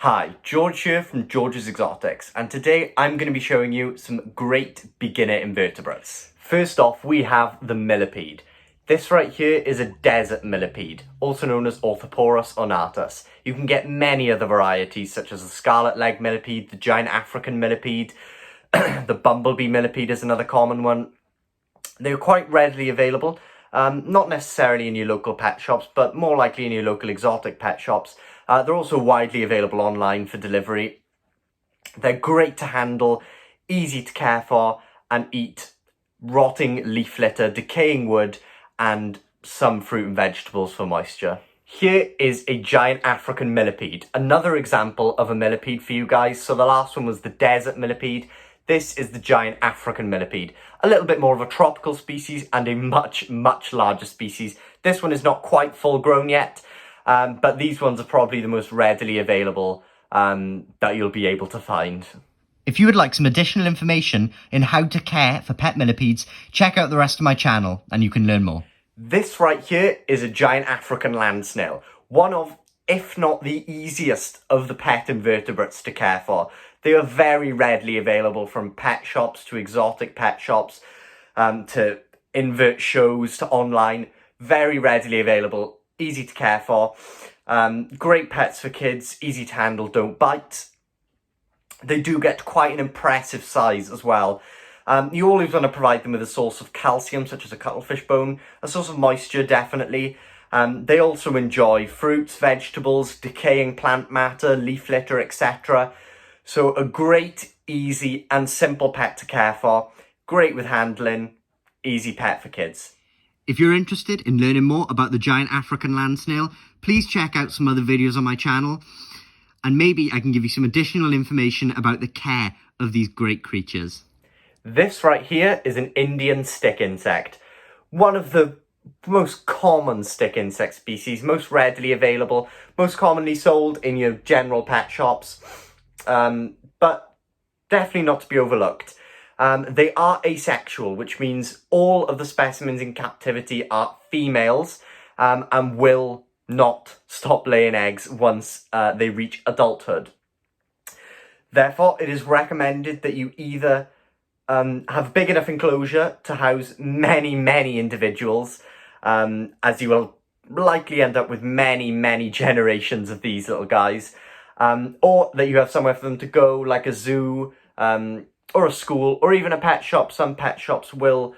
Hi, George here from George's Exotics, and today I'm going to be showing you some great beginner invertebrates. First off, we have the millipede. This right here is a desert millipede, also known as Orthoporus ornatus. You can get many other varieties such as the scarlet leg millipede, the giant African millipede, the bumblebee millipede is another common one. They're quite readily available, not necessarily in your local pet shops, but more likely in your local exotic pet shops. They're also widely available online for delivery. They're great to handle, easy to care for, and eat rotting leaf litter, decaying wood, and some fruit and vegetables for moisture. Here is a giant African millipede, another example of a millipede for you guys. So the last one was the desert millipede. This is the giant African millipede, a little bit more of a tropical species and a much, much larger species. This one is not quite full grown yet, but these ones are probably the most readily available that you'll be able to find. If you would like some additional information in how to care for pet millipedes, check out the rest of my channel and you can learn more. This right here is a giant African land snail, one of, if not the easiest of the pet invertebrates to care for. They are very readily available from pet shops to exotic pet shops, to invert shows to online. Very readily available, easy to care for. Great pets for kids, easy to handle, don't bite. They do get quite an impressive size as well. You always want to provide them with a source of calcium, such as a cuttlefish bone, a source of moisture, definitely. They also enjoy fruits, vegetables, decaying plant matter, leaf litter, etc. So a great, easy and simple pet to care for. Great with handling, easy pet for kids. If you're interested in learning more about the giant African land snail, please check out some other videos on my channel. And maybe I can give you some additional information about the care of these great creatures. This right here is an Indian stick insect. One of the most common stick insect species, most readily available, most commonly sold in your general pet shops. But definitely not to be overlooked. They are asexual, which means all of the specimens in captivity are females and will not stop laying eggs once they reach adulthood. Therefore, it is recommended that you either have big enough enclosure to house many, many individuals, as you will likely end up with many, many generations of these little guys, or that you have somewhere for them to go, like a zoo, or a school, or even a pet shop. Some pet shops will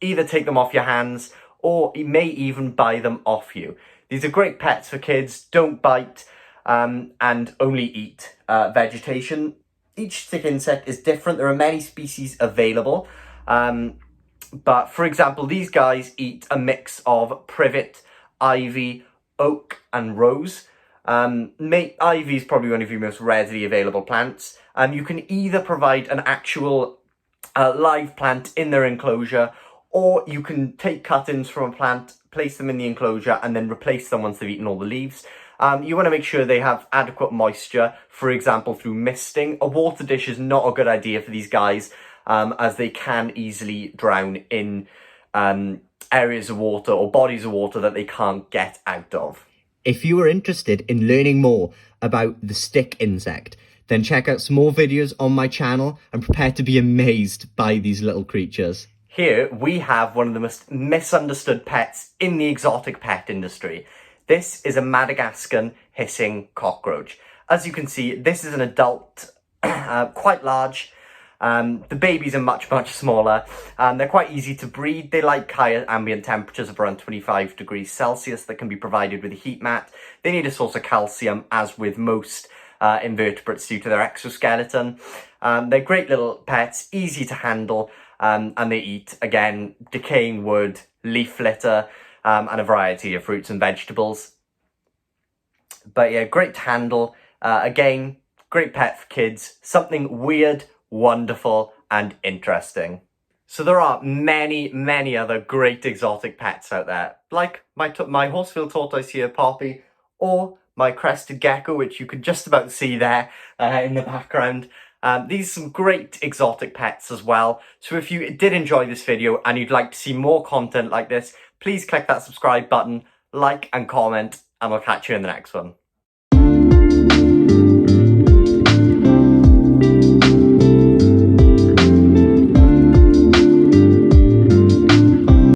either take them off your hands, or you may even buy them off you. These are great pets for kids, don't bite, and only eat vegetation. Each stick insect is different. There are many species available. But for example, these guys eat a mix of privet, ivy, oak, and rose. Ivy is probably one of your most readily available plants. You can either provide an actual live plant in their enclosure, or you can take cuttings from a plant, place them in the enclosure, and then replace them once they've eaten all the leaves. You want to make sure they have adequate moisture, for example, through misting. A water dish is not a good idea for these guys, as they can easily drown in areas of water or bodies of water that they can't get out of. If you are interested in learning more about the stick insect, then check out some more videos on my channel and prepare to be amazed by these little creatures. Here we have one of the most misunderstood pets in the exotic pet industry. This is a Madagascan hissing cockroach. As you can see, this is an adult, quite large. The babies are much, much smaller. They're quite easy to breed. They like higher ambient temperatures of around 25 degrees Celsius that can be provided with a heat mat. They need a source of calcium, as with most invertebrates, due to their exoskeleton. They're great little pets, easy to handle, and they eat, again, decaying wood, leaf litter, and a variety of fruits and vegetables. But yeah, great to handle. Again, great pet for kids. Something weird, wonderful, and interesting. So there are many, many other great exotic pets out there, like my Horsfield tortoise here, Poppy, or my crested gecko, which you can just about see there in the background. These are some great exotic pets as well. So if you did enjoy this video and you'd like to see more content like this, please click that subscribe button, like and comment, and we'll catch you in the next one.